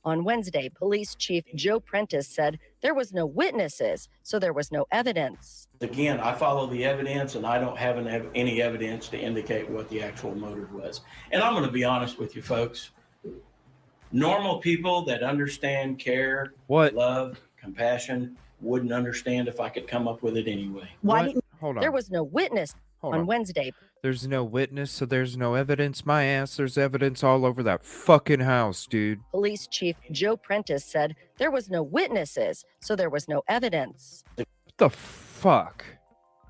On Wednesday, Police Chief Joe Prentice said there was no witnesses, so there was no evidence. Again, I follow the evidence, and I don't have any evidence to indicate what the actual motive was. And I'm going to be honest with you folks. Normal people that understand care, love, compassion wouldn't understand if I could come up with it anyway. Hold on. There was no witness on Wednesday. There's no witness, so there's no evidence. My ass, there's evidence all over that fucking house, dude. Police Chief Joe Prentice said there was no witnesses, so there was no evidence. What the fuck?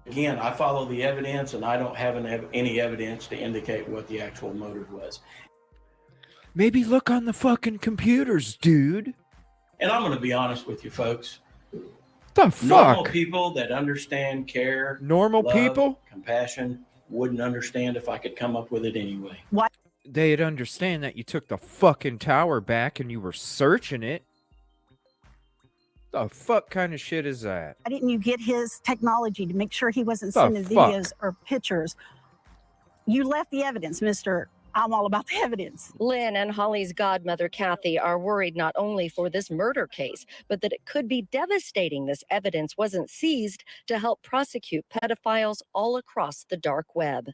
Again, I follow the evidence, and I don't have any evidence to indicate what the actual motive was. Maybe look on the fucking computers, dude. And I'm going to be honest with you folks. The fuck? Normal people that understand care, love, people, compassion wouldn't understand if I could come up with it anyway. What? They'd understand that you took the fucking tower back and you were searching it. The fuck kind of shit is that? Why didn't you get his technology to make sure he wasn't sending videos or pictures? You left the evidence, Mr. I'm all about the evidence. Lynn and Holly's godmother, Kathy, are worried not only for this murder case, but that it could be devastating this evidence wasn't seized to help prosecute pedophiles all across the dark web.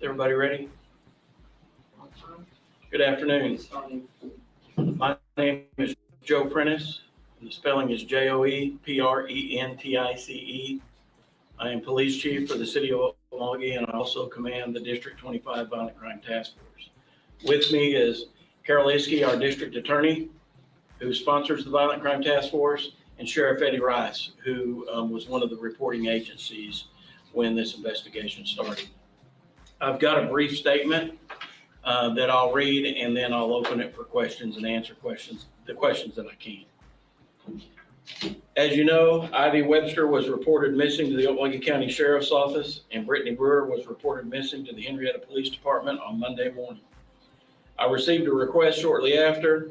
Everybody ready? Good afternoon. My name is Joe Prentice, and the spelling is Joeprentice. I am police chief for the city of Okmulgee, and I also command the District 25 Violent Crime Task Force. With me is Carol Iskey, our district attorney, who sponsors the Violent Crime Task Force, and Sheriff Eddie Rice, who was one of the reporting agencies when this investigation started. I've got a brief statement that I'll read, and then I'll open it for questions and answer the questions that I can. As you know, Ivy Webster was reported missing to the Okmulgee County Sheriff's Office, and Brittany Brewer was reported missing to the Henryetta Police Department on Monday morning. I received a request shortly after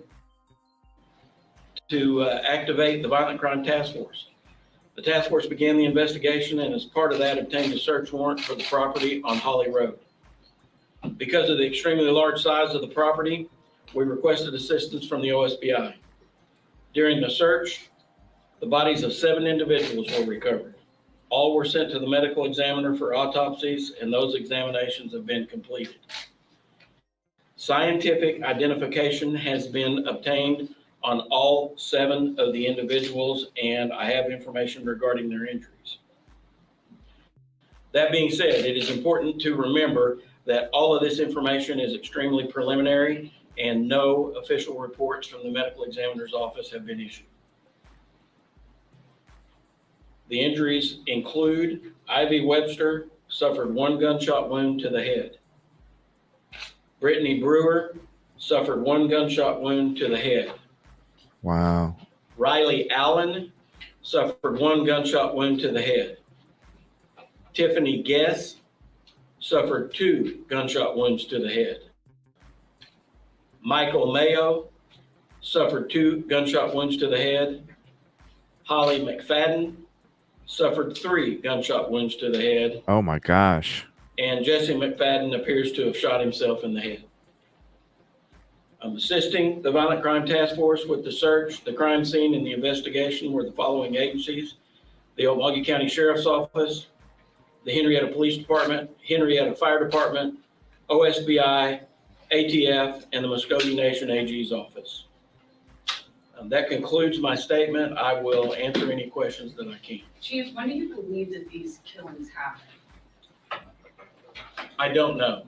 to activate the Violent Crime Task Force. The task force began the investigation, and as part of that, obtained a search warrant for the property on Holly Road. Because of the extremely large size of the property, we requested assistance from the OSBI. During the search, the bodies of 7 individuals were recovered. All were sent to the medical examiner for autopsies, and those examinations have been completed. Scientific identification has been obtained on all 7 of the individuals, and I have information regarding their injuries. That being said, it is important to remember that all of this information is extremely preliminary, and no official reports from the medical examiner's office have been issued. The injuries include Ivy Webster suffered 1 gunshot wound to the head. Brittany Brewer suffered 1 gunshot wound to the head. Wow. Riley Allen suffered 1 gunshot wound to the head. Tiffany Guess suffered 2 gunshot wounds to the head. Michael Mayo suffered 2 gunshot wounds to the head. Holly McFadden suffered 3 gunshot wounds to the head. Oh my gosh. And Jesse McFadden appears to have shot himself in the head. I'm assisting the Violent Crime Task Force with the search, the crime scene, and the investigation were the following agencies: the Okmulgee County Sheriff's Office, the Henryetta Police Department, Henryetta Fire Department, OSBI, ATF, and the Muscogee Nation AG's office. That concludes my statement. I will answer any questions that I can. Chief, when do you believe that these killings happened? I don't know.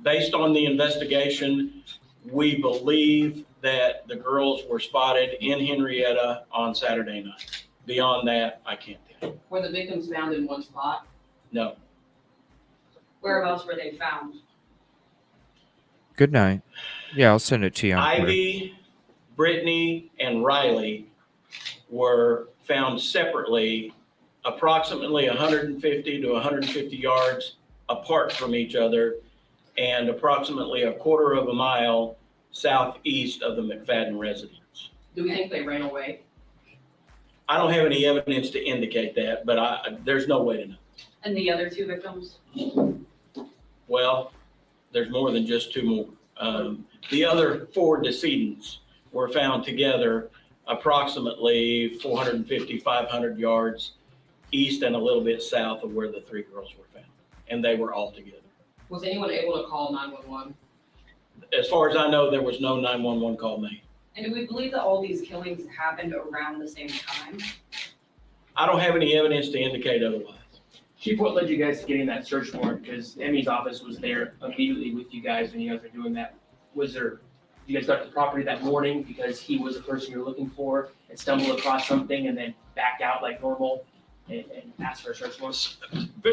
Based on the investigation, we believe that the girls were spotted in Henryetta on Saturday night. Beyond that, I can't tell. Were the victims found in one spot? No. Whereabouts were they found? Good night. Yeah, I'll send it to you. Ivy, Brittany, and Riley were found separately, approximately 150 to 150 yards apart from each other, and approximately a quarter of a mile southeast of the McFadden residence. Do we think they ran away? I don't have any evidence to indicate that, but there's no way to know. And the other two victims? Well, there's more than just two more. The other four decedents were found together approximately 450, 500 yards east and a little bit south of where the three girls were found. And they were all together. Was anyone able to call 911? As far as I know, there was no 911 call made. And do we believe that all these killings happened around the same time? I don't have any evidence to indicate otherwise. Chief, what led you guys to getting that search warrant? Because Emmy's office was there immediately with you guys when you guys were doing that. You guys got to the property that morning because he was the person you're looking for and stumbled across something and then backed out like normal and asked for a search warrant?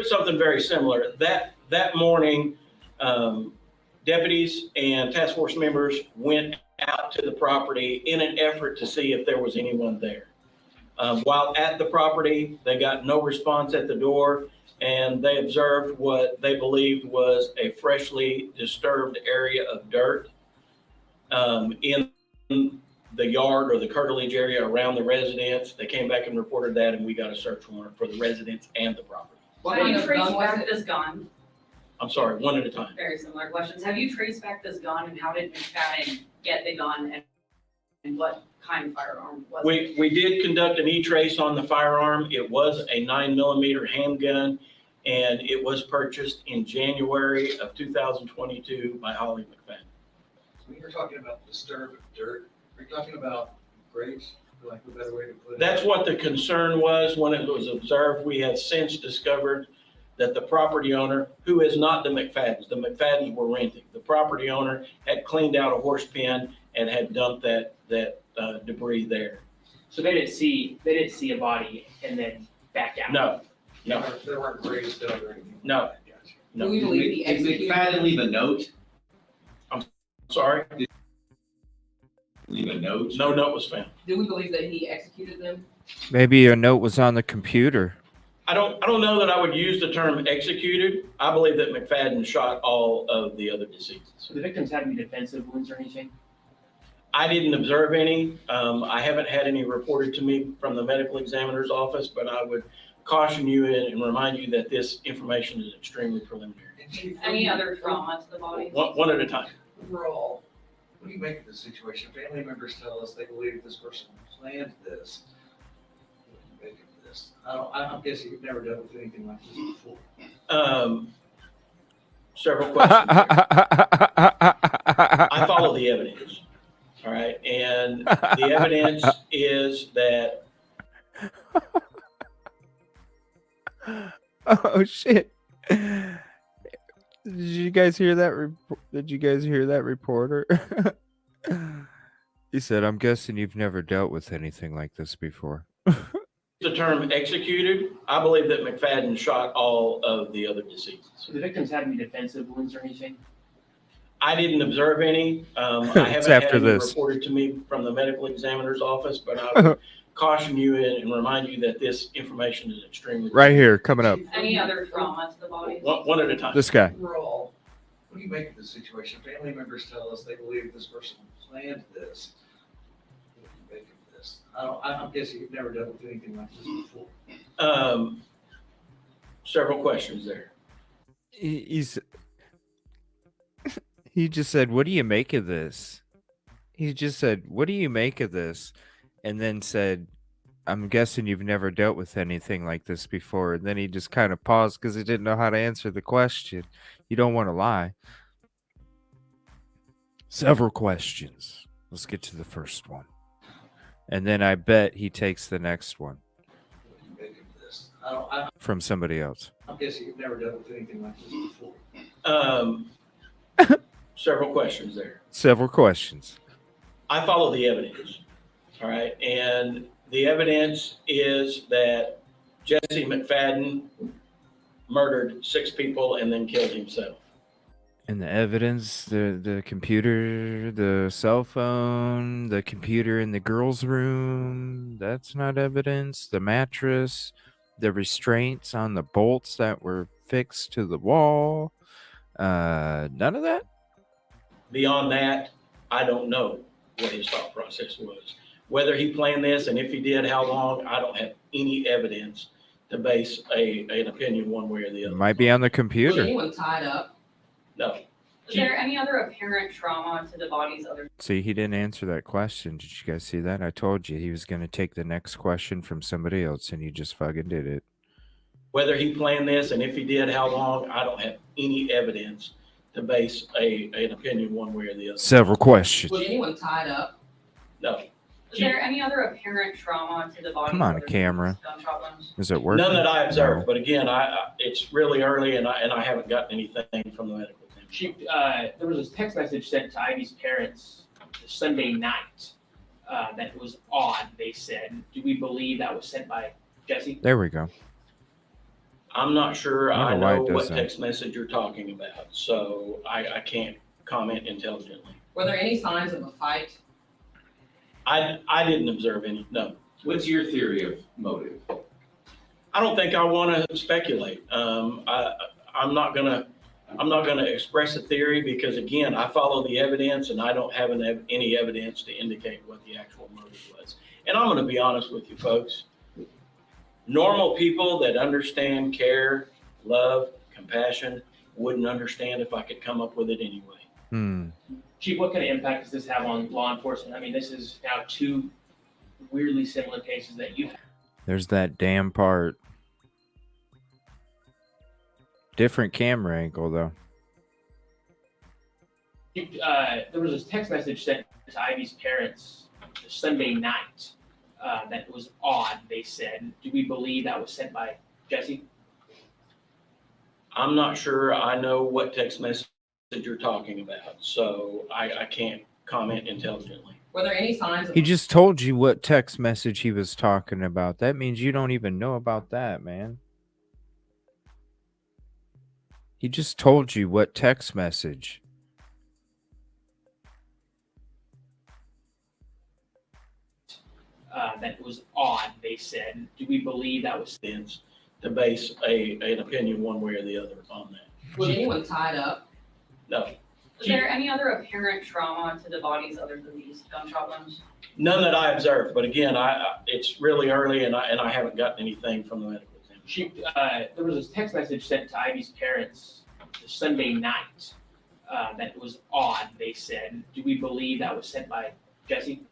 Something very similar. That morning, deputies and task force members went out to the property in an effort to see if there was anyone there. While at the property, they got no response at the door, and they observed what they believed was a freshly disturbed area of dirt in the yard or the curtilage area around the residence. They came back and reported that, and we got a search warrant for the residence and the property. Have you traced back this gun? I'm sorry, one at a time. Very similar questions. Have you traced back this gun and how did McFadden get the gun and what kind of firearm was it? We did conduct an e-trace on the firearm. It was a 9mm handgun, and it was purchased in January of 2022 by Holly McFadden. When you're talking about disturbed dirt, are you talking about graves, for lack of a better way to put it? That's what the concern was when it was observed. We have since discovered that the property owner, who is not the McFaddens were renting. The property owner had cleaned out a horse pen and had dumped that debris there. So they didn't see a body and then back out? No, There weren't graves dug or anything. No. Gotcha. no. Do we believe he Did executed? McFadden leave a note? Sorry, Leave a note? no note was found. Do we believe that he executed them? Maybe a note was on the computer. I don't know that I would use the term executed. I believe that McFadden shot all of the other deceased. So the victims had any defensive wounds or anything? I didn't observe any. I haven't had any reported to me from the medical examiner's office, but I would caution you and remind you that this information is extremely preliminary. And Chief, Any other trauma to the body? One at a time. overall, what do you make of the situation? Family members tell us they believe this person planned this. What do you make of this? I'm guessing you've never dealt with anything like this before. Several questions. I follow the evidence. All right. And the evidence is that Oh shit! Did you guys hear that? Did you guys hear that reporter? He said, "I'm guessing you've never dealt with anything like this before." the term executed. I believe that McFadden shot all of the other deceased. So the victims had any defensive wounds or anything? I didn't observe any. I It's haven't had after any this. reported to me from the medical examiner's office, but I would caution you and remind you that this information is extremely Right here, coming up. Any other trauma to the body? One at a time. This guy. Overall, what do you make of the situation? Family members tell us they believe this person planned this. What do you make of this? I'm guessing you've never dealt with anything like this before. Several questions there. He just said, "What do you make of this?" He just said, "What do you make of this?" And then said, "I'm guessing you've never dealt with anything like this before." And then he just kind of paused because he didn't know how to answer the question. You don't want to lie. Several questions. Let's get to the first one. And then I bet he takes the next one What do you make of this? from somebody else. I'm guessing you've never dealt with anything like this before. Several questions there. Several questions. I follow the evidence. All right. And the evidence is that Jesse McFadden murdered 6 people and then killed himself. And the evidence, the computer, the cell phone, the computer in the girl's room, that's not evidence. The mattress, the restraints on the bolts that were fixed to the wall, none of that? Beyond that, I don't know what his thought process was. Whether he planned this and if he did, how long, I don't have any evidence to base an opinion one way or the other. Might be on the Was computer. anyone tied up? No. Was there any other apparent trauma to the bodies other See, he didn't answer that question. Did you guys see that? I told you he was going to take the next question from somebody else, and he just fucking did it. Whether he planned this and if he did, how long, I don't have any evidence to base an opinion one way or the other. Several questions. Was anyone tied up? No. Was there any other apparent trauma to the bodies? Come on, other than camera. these gunshot wounds? Is it working? None that I observed, No. but again, it's really early and I haven't gotten anything from the medical team. Chief, there was a text message sent to Ivy's parents Sunday night that was odd, they said. Do we believe that was sent by Jesse? There we go. I'm not sure I I don't know why know it what doesn't. text message you're talking about, so I can't comment intelligently. Were there any signs of a fight? I didn't observe any, no. What's your theory of motive? I don't think I want to speculate. I'm not gonna express a theory because again, I follow the evidence and I don't have any evidence to indicate what the actual motive was. And I'm gonna be honest with you folks. Normal people that understand care, love, compassion wouldn't understand if I could come up with it anyway. Chief, what kind of impact does this have on law enforcement? I mean, this is now two weirdly similar cases that you've. There's that damn part. Different camera angle, though. There was a text message sent to Ivy's parents Sunday night that was odd, they said. Do we believe that was sent by Jesse? I'm not sure I know what text message you're talking about, so I can't comment intelligently. Were there any signs of He just told you what text message he was talking about. That means you don't even know about that, man. He just told you what text message. That was odd, they said. Do we believe that was? To base an opinion one way or the other on that. Was anyone tied up? No. Was there any other apparent trauma to the bodies other than these gunshot wounds? None that I observed, but again, it's really early and I haven't gotten anything from the medical team. Chief, there was a text message sent to Ivy's parents Sunday night that was odd, they said. Do we believe that was sent by Jesse?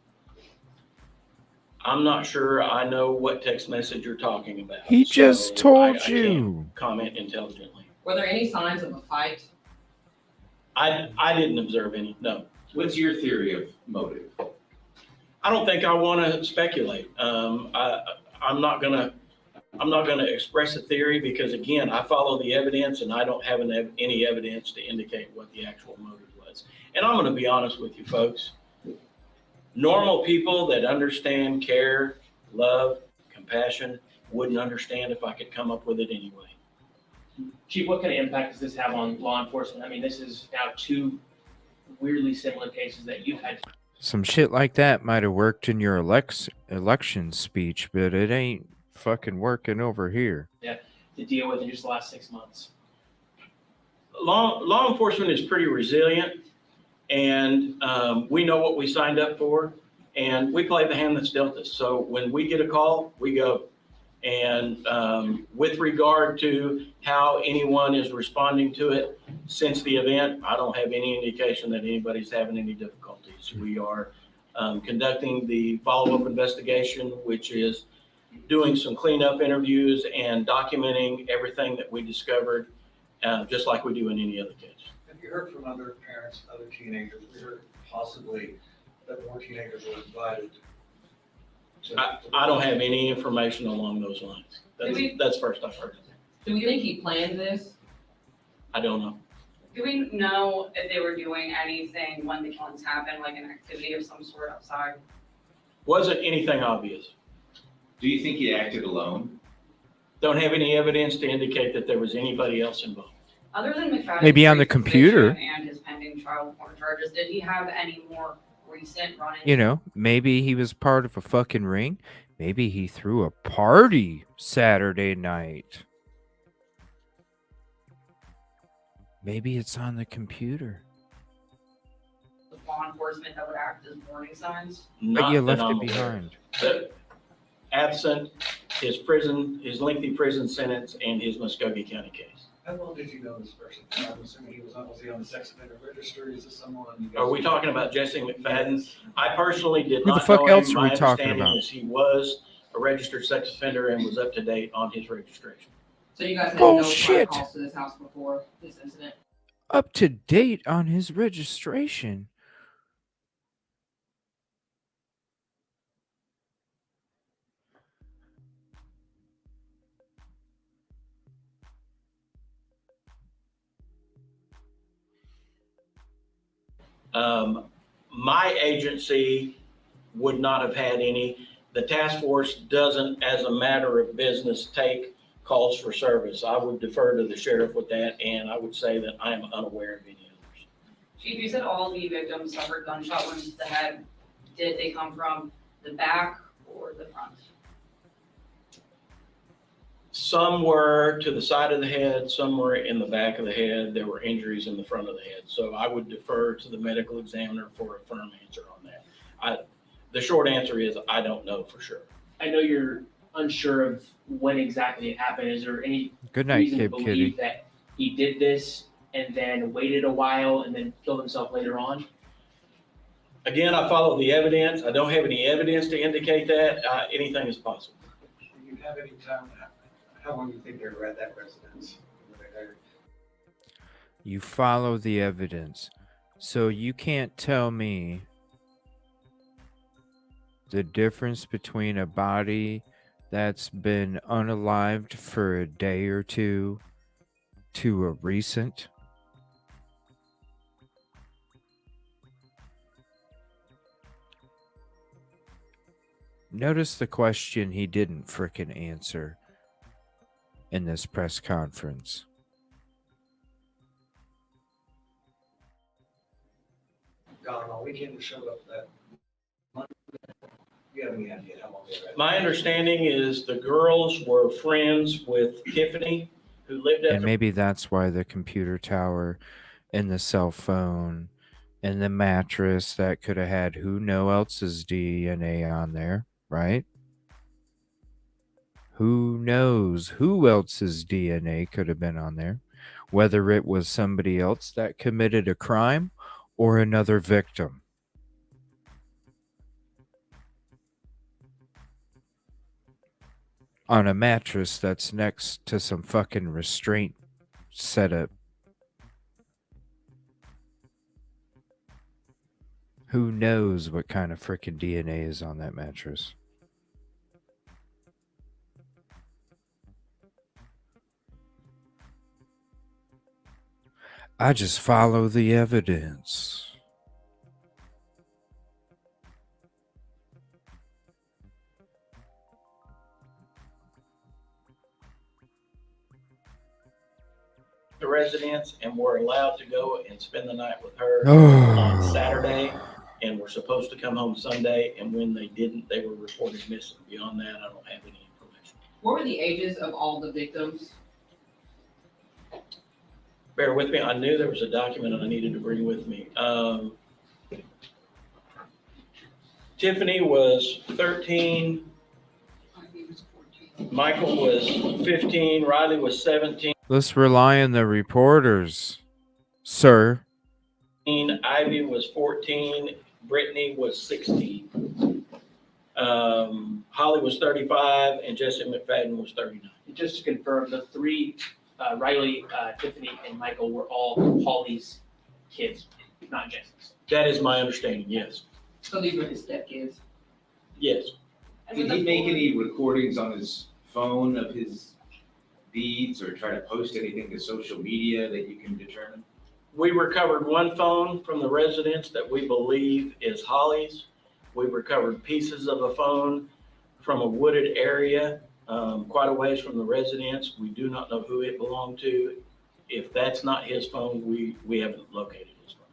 I'm not sure I know what text message you're talking about. He just so told I you. can't comment intelligently. Were there any signs of a fight? I didn't observe any, no. What's your theory of motive? I don't think I want to speculate. I'm not gonna express a theory because again, I follow the evidence and I don't have any evidence to indicate what the actual motive was. And I'm gonna be honest with you folks. Normal people that understand care, love, compassion wouldn't understand if I could come up with it anyway. Chief, what kind of impact does this have on law enforcement? I mean, this is now two weirdly similar cases that you've had. Some shit like that might have worked in your election speech, but it ain't fucking working over here. To deal with in just the last 6 months. Law enforcement is pretty resilient, and we know what we signed up for, and we play the hand that's dealt us. So when we get a call, we go. And with regard to how anyone is responding to it since the event, I don't have any indication that anybody's having any difficulties. We are conducting the follow-up investigation, which is doing some cleanup interviews and documenting everything that we discovered, just like we do in any other case. Have you heard from other parents, other teenagers? We heard possibly that more teenagers were invited. I don't have any information along those lines. That's first I've heard of it. Do we think he planned this? I don't know. Do we know if they were doing anything when the killings happened, like an activity of some sort outside? Wasn't anything obvious. Do you think he acted alone? Don't have any evidence to indicate that there was anybody else involved. Other than McFadden's Maybe on the previous computer. conviction and his pending child porn charges, did he have any more recent run-ins? You know, maybe he was part of a fucking ring. Maybe he threw a party Saturday night. Maybe it's on the computer. law enforcement that would act as warning signs? But Not you that left I'm it aware. behind. But absent his lengthy prison sentence and his Muskogee County case. How well did you know this person? I'm assuming was he on the sex offender registry? Is this someone you guys? Are we talking about Jesse McFadden? Yes. I personally did Who the not fuck know else him. are we My talking understanding about? is he was a registered sex offender and was up to date on his registration. So you guys had no Bullshit. prior calls to this house before this incident? Up to date on his registration. My agency would not have had any. The task force doesn't, as a matter of business, take calls for service. I would defer to the sheriff with that, and I would say that I am unaware of any others. Chief, you said all the victims suffered gunshot wounds to the head. Did they come from the back or the front? Some were to the side of the head, some were in the back of the head. There were injuries in the front of the head. So I would defer to the medical examiner for a firm answer on that. The short answer is I don't know for sure. I know you're unsure of when exactly it happened. Is there any Good night, reason to Kid believe Kitty. that he did this and then waited a while and then killed himself later on? Again, I follow the evidence. I don't have any evidence to indicate that. Anything is possible. Do you have any time, how long do you think they were at that residence? Were they there? You follow the evidence. So you can't tell me the difference between a body that's been unalived for a day or two to a recent. Notice the question he didn't frickin' answer in this press conference. Gone all weekend or showed up that Monday? You have any idea how long they were at? My understanding is the girls were friends with Tiffany, who lived at And maybe that's why the computer tower and the cell phone and the mattress that could have had who know else's DNA on there, right? Who knows who else's DNA could have been on there? Whether it was somebody else that committed a crime or another victim. On a mattress that's next to some fucking restraint setup. Who knows what kind of frickin' DNA is on that mattress? I just follow the evidence. the residence and were allowed to go and spend the night with her on Saturday and were supposed to come home Sunday. And when they didn't, they were reported missing. Beyond that, I don't have any information. What were the ages of all the victims? Bear with me. I knew there was a document I needed to bring with me. Tiffany was 13. Michael was 15. Riley was 17. Let's rely on the reporters, sir. Ivy was 14. Brittany was 16. Holly was 35, and Jesse McFadden was 39. Just to confirm, the three, Riley, Tiffany, and Michael were all Holly's kids, not Jesse's. That is my understanding, yes. So these were his stepkids. Yes. Did he make any recordings on his phone of his deeds or try to post anything to social media that you can determine? We recovered one phone from the residence that we believe is Holly's. We recovered pieces of a phone from a wooded area, quite a ways from the residence. We do not know who it belonged to. If that's not his phone, we haven't located his phone.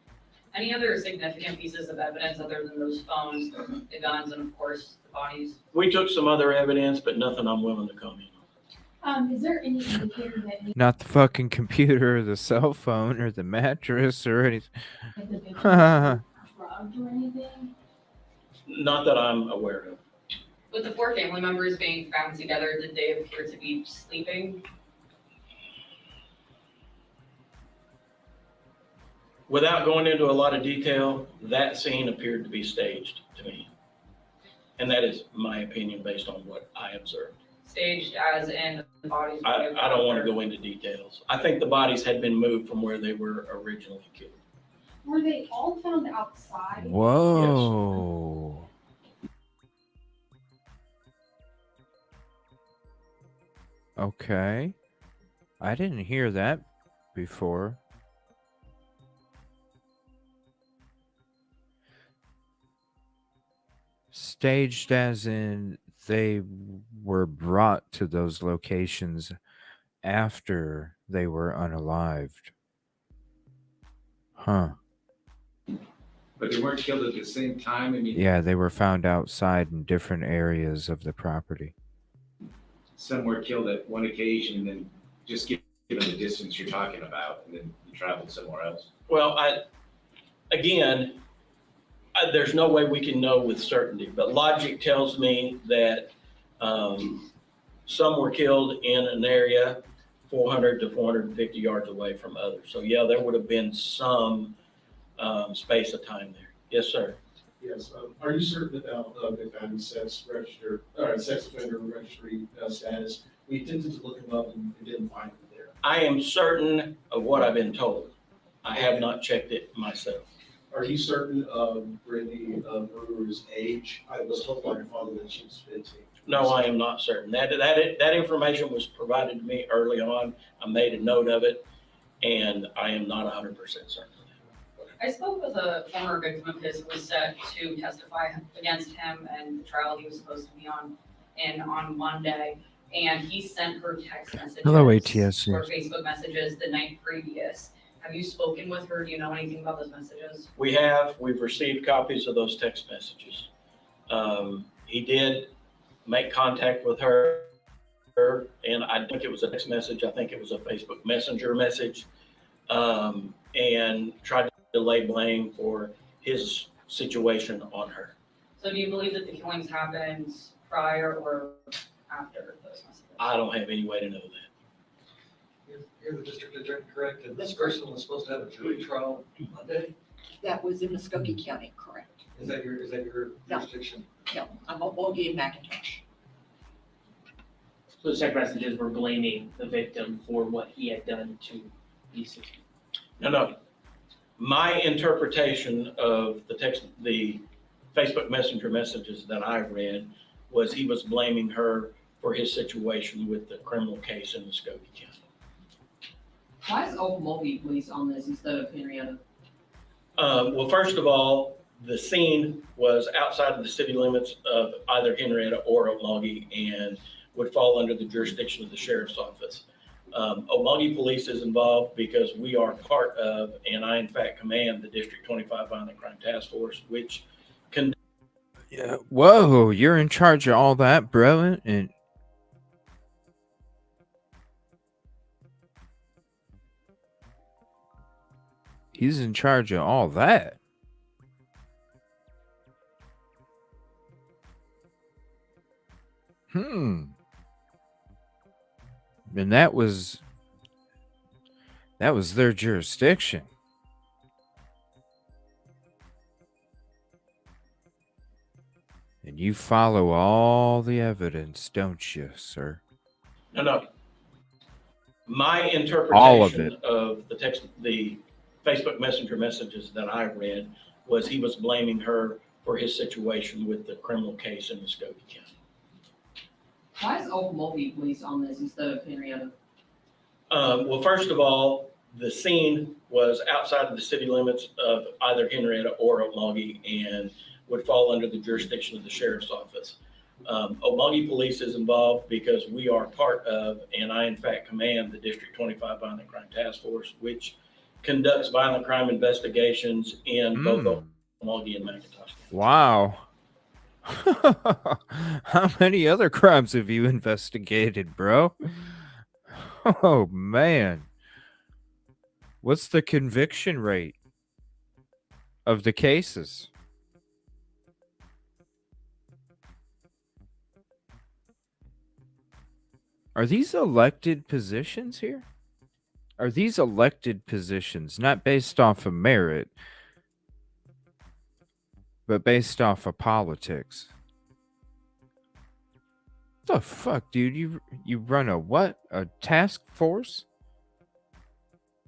Any other significant pieces of evidence other than those phones, the guns, and of course, the bodies? We took some other evidence, but nothing I'm willing to comment on. Is there any indicator that Not the fucking computer, or the cell phone, or the mattress, or anything. the victim was drugged? drugged or anything? Not that I'm aware of. With the 4 family members being found together, did they appear to be sleeping? Without going into a lot of detail, that scene appeared to be staged to me. And that is my opinion based on what I observed. Staged as in the bodies? I don't want to go into details. I think the bodies had been moved from where they were originally killed. Were they all found outside? Whoa. Okay. I didn't hear that before. Staged as in they were brought to those locations after they were unalived. Huh. But they weren't killed at the same time. I mean, Yeah, they were found outside in different areas of the property. some were killed at one occasion, and then just given the distance you're talking about, and then you traveled somewhere else. Well, there's no way we can know with certainty, but logic tells me that some were killed in an area 400 to 450 yards away from others. So yeah, there would have been some space of time there. Yes, sir. Yes. Are you certain about they found sex offender registry status? We attempted to look him up and didn't find him there. I am certain of what I've been told. I have not checked it myself. Are you certain of Brittany Brewer's age? I was told by her father that she was 15. No, I am not certain. That information was provided to me early on. I made a note of it, and I am not 100% certain. I spoke with a former victim of his who was set to testify against him and the trial he was supposed to be on Monday. And he sent her text messages. Hello, ATS. Or Facebook messages the night previous. Have you spoken with her? Do you know anything about those messages? We've received copies of those text messages. He did make contact with her, and I think it was a text message. I think it was a Facebook Messenger message, and tried to lay blame for his situation on her. So do you believe that the killings happened prior or after those messages? I don't have any way to know that. You're the district attorney, correct? And this person was supposed to have a jury trial Monday? That was in Muskogee County, correct? Is that your No. jurisdiction? No, I'm a Bogey and McIntosh. So the text messages were blaming the victim for what he had done to these. No. My interpretation of the Facebook Messenger messages that I read was he was blaming her for his situation with the criminal case in Muskogee County. Why is Okmulgee police on this instead of Henryetta? Well, first of all, the scene was outside of the city limits of either Henryetta or Okmulgee and would fall under the jurisdiction of the sheriff's office. Okmulgee Police is involved because we are part of, and I in fact command, the District 25 Violent Crime Task Force, which Yeah. Whoa, you're in charge of all that, bro? And he's in charge of all that. And that was their jurisdiction. And you follow all the evidence, don't you, sir? No. My All of interpretation it. of the Facebook Messenger messages that I read was he was blaming her for his situation with the criminal case in Muskogee County. Why is Okmulgee police on this instead of Henryetta? Well, first of all, the scene was outside of the city limits of either Henryetta or Okmulgee and would fall under the jurisdiction of the sheriff's office. Okmulgee Police is involved because we are part of, and I in fact command, the District 25 Violent Crime Task Force, which conducts violent crime investigations in both Okmulgee and McIntosh. Wow. How many other crimes have you investigated, bro? Oh, man. What's the conviction rate? of the cases. Are these elected positions here? Are these elected positions not based off of merit, but based off of politics? The fuck, dude? You run a what? A task force?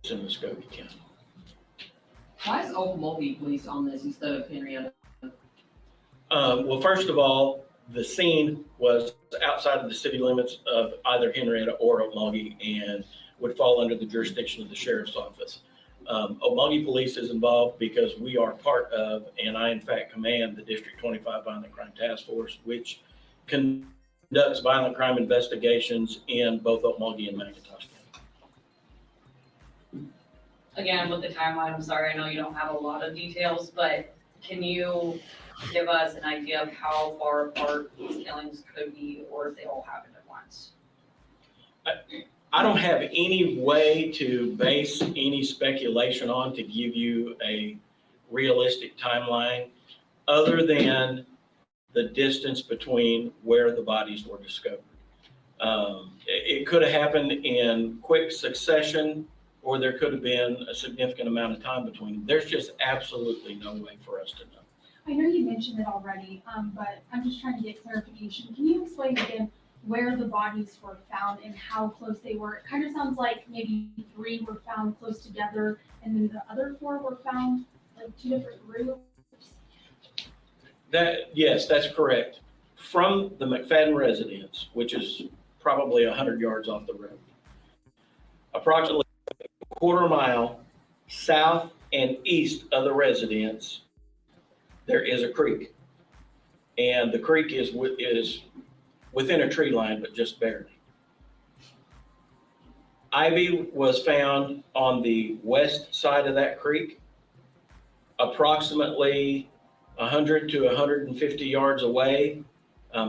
It's in Muskogee County. Why is Okmulgee police on this instead of Henryetta? Well, first of all, the scene was outside of the city limits of either Henryetta or Okmulgee and would fall under the jurisdiction of the sheriff's office. Okmulgee Police is involved because we are part of, and I in fact command the District 25 Violent Crime Task Force, which conducts violent crime investigations in both Okmulgee and McIntosh County. Again, with the timeline, I'm sorry, I know you don't have a lot of details, but can you give us an idea of how far apart these killings could be, or if they all happened at once? I don't have any way to base any speculation on to give you a realistic timeline other than the distance between where the bodies were discovered. It could have happened in quick succession, or there could have been a significant amount of time between them. There's just absolutely no way for us to know. I know you mentioned it already, but I'm just trying to get clarification. Can you explain again where the bodies were found and how close they were? It kind of sounds like maybe 3 were found close together and then the other 4 were found like 2 different groups. Yes, that's correct. From the McFadden residence, which is probably 100 yards off the road, approximately a quarter mile south and east of the residence, there is a creek. And the creek is within a tree line, but just barely. Ivy was found on the west side of that creek, approximately 100 to 150 yards away.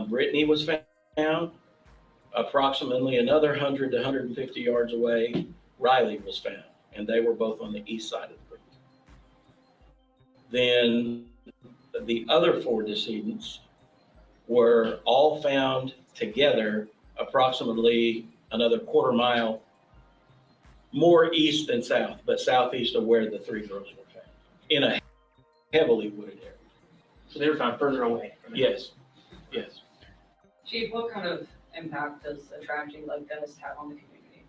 Brittany was found. Approximately another 100 to 150 yards away, Riley was found, and they were both on the east side of the creek. Then the other 4 decedents were all found together approximately another quarter mile more east than south, but southeast of where the 3 girls were found in a heavily wooded area. So they were found further away from the house. Yes. Chief, what kind of impact does a tragedy like this have on the community?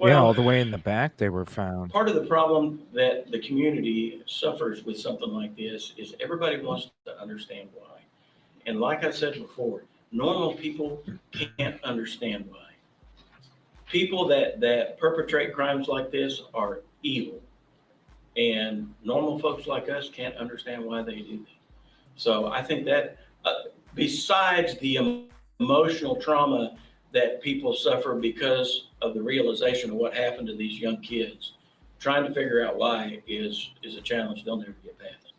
Yeah, all the way in the back they were found. Part of the problem that the community suffers with something like this is everybody wants to understand why. And like I said before, normal people can't understand why. People that perpetrate crimes like this are evil. And normal folks like us can't understand why they do that. So I think that besides the emotional trauma that people suffer because of the realization of what happened to these young kids, trying to figure out why is a challenge they'll never get past.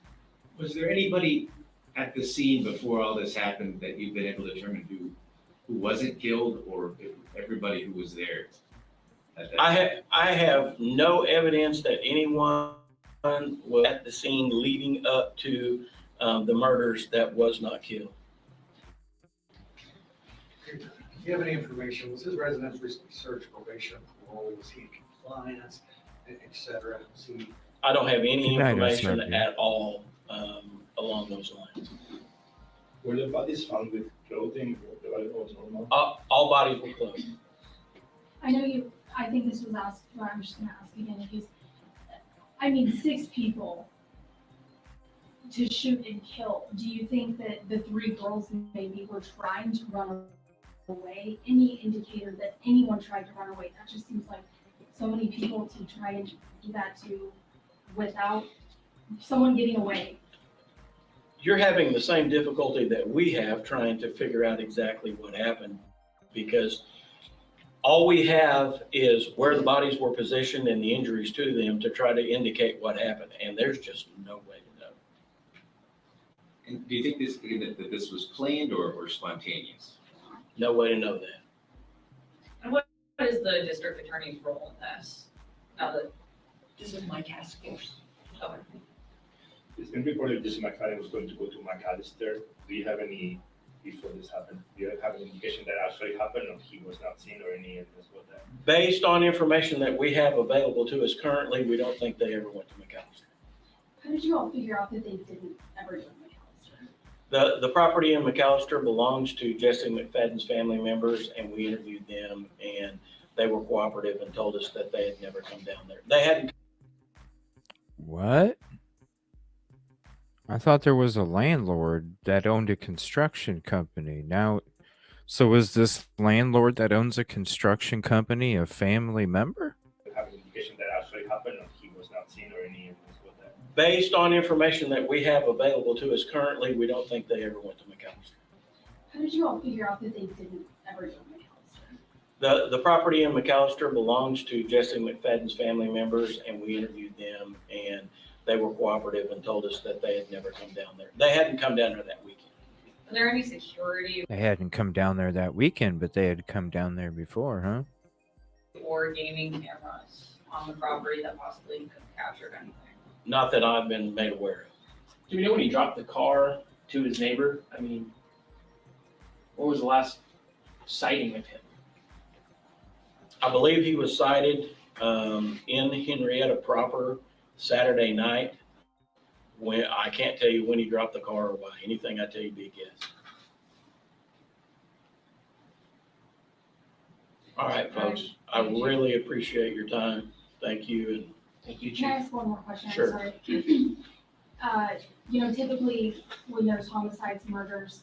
Was there anybody at the scene before all this happened that you've been able to determine who wasn't killed, or if everybody who was there? I have no evidence that anyone was at the scene leading up to the murders that was not killed. Do you have any information? Was his residence recently searched, probation, parole? Was he in compliance, et cetera? I don't have any Good night, information SRP. at all along those lines. Were the bodies found with clothing or was normal? All bodies were closed. I know I think this was asked, but I'm just gonna ask again because, I mean, 6 people to shoot and kill. Do you think that the 3 girls maybe were trying to run away? Any indicator that anyone tried to run away? That just seems like so many people to try and do that to without someone getting away. You're having the same difficulty that we have trying to figure out exactly what happened, because all we have is where the bodies were positioned and the injuries to them to try to indicate what happened, and there's just no way to know. And do you think that this was planned or spontaneous? No way to know that. And what is the district attorney's role in this? Now that, This is my task force. okay. It's been reported Jesse McFadden was going to go to McAllister. Do you have any, before this happened, do you have an indication that actually happened or he was not seen or any evidence about that? Based on information that we have available to us currently, we don't think they ever went to McAllister. How did you all figure out that they didn't ever go to McAllister? The property in McAllister belongs to Jesse McFadden's family members, and we interviewed them, and they were cooperative and told us that they had never come down there. They hadn't. What? I thought there was a landlord that owned a construction company. Now, so is this landlord that owns a construction company a family member? Do you have an indication that actually happened or he was not seen or any evidence about that? Based on information that we have available to us currently, we don't think they ever went to McAllister. How did you all figure out that they didn't ever go to McAllister? The property in McAllister belongs to Jesse McFadden's family members, and we interviewed them, and they were cooperative and told us that they had never come down there. They hadn't come down there that weekend. Are there any security They hadn't come down there that weekend, but they had come down there before, huh? or gaming cameras on the property that possibly could have captured anything? Not that I've been made aware of. Do we know when he dropped the car to his neighbor? I mean, what was the last sighting of him? I believe he was sighted in Henryetta proper Saturday night. When I can't tell you when he dropped the car or why. Anything I tell you, be a guess. All right, folks. I really appreciate your time. Thank you, and Thank you, Can I Chief. ask one more question? I'm Sure. sorry. Typically when there's homicides, murders,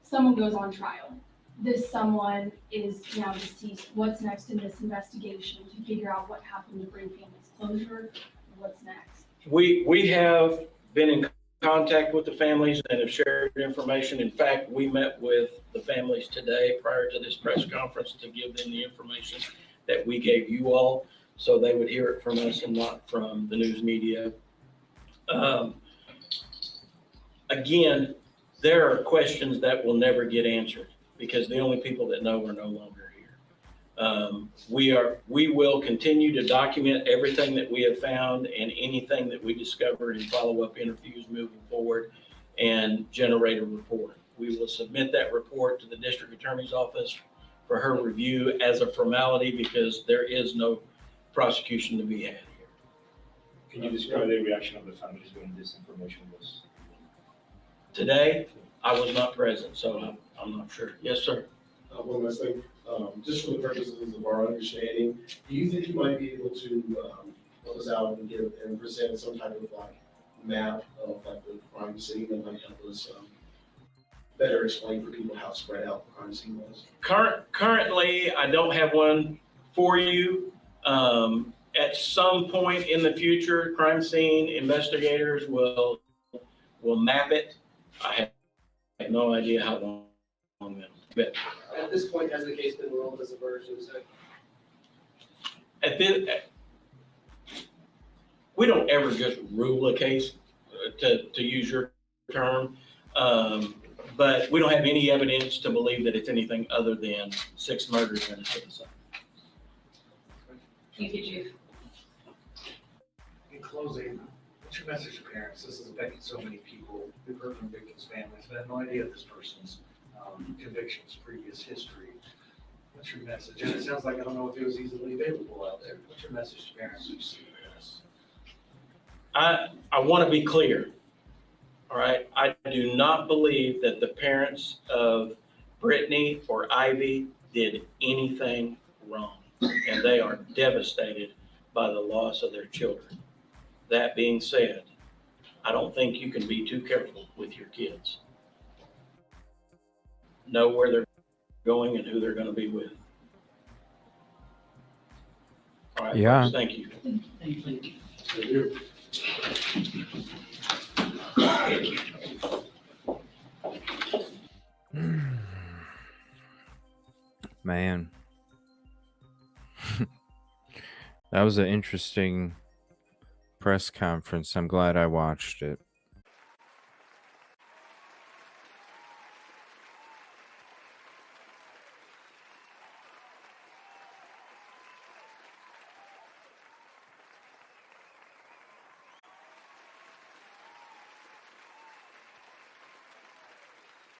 someone goes on trial. This someone is now deceased. What's next in this investigation to figure out what happened to bring families closure? What's next? we have been in contact with the families and have shared information. In fact, we met with the families today prior to this press conference to give them the information that we gave you all, so they would hear it from us and not from the news media. Again, there are questions that will never get answered because the only people that know are no longer here. We will continue to document everything that we have found and anything that we discovered in follow-up interviews moving forward and generate a report. We will submit that report to the district attorney's office for her review as a formality because there is no prosecution to be had here. Can you describe the reaction of the families when this information was? Today, I was not present, so I'm not sure. Yes, sir. One last thing, just for the purposes of our understanding, do you think you might be able to help us out and give and present some type of like map of like the crime scene that might help us better explain for people how spread out the crime scene was? Currently, I don't have one for you. At some point in the future, crime scene investigators will map it. I have no idea how long that'll be. At this point, has the case been ruled as a murder suicide? At this, we don't ever just rule a case, to use your term, but we don't have any evidence to believe that it's anything other than 6 murders and a suicide. Thank you, Chief. In closing, what's your message to parents? This has affected so many people. We've heard from victims' families, but I have no idea this person's convictions, previous history. What's your message? And it sounds like I don't know if it was easily available out there. What's your message to parents who see this? I want to be clear. All right. I do not believe that the parents of Brittany or Ivy did anything wrong, and they are devastated by the loss of their children. That being said, I don't think you can be too careful with your kids. Know where they're going and who they're going to be with. All right, Yeah. folks, thank you. Thank you. Man. That was an interesting press conference. I'm glad I watched it.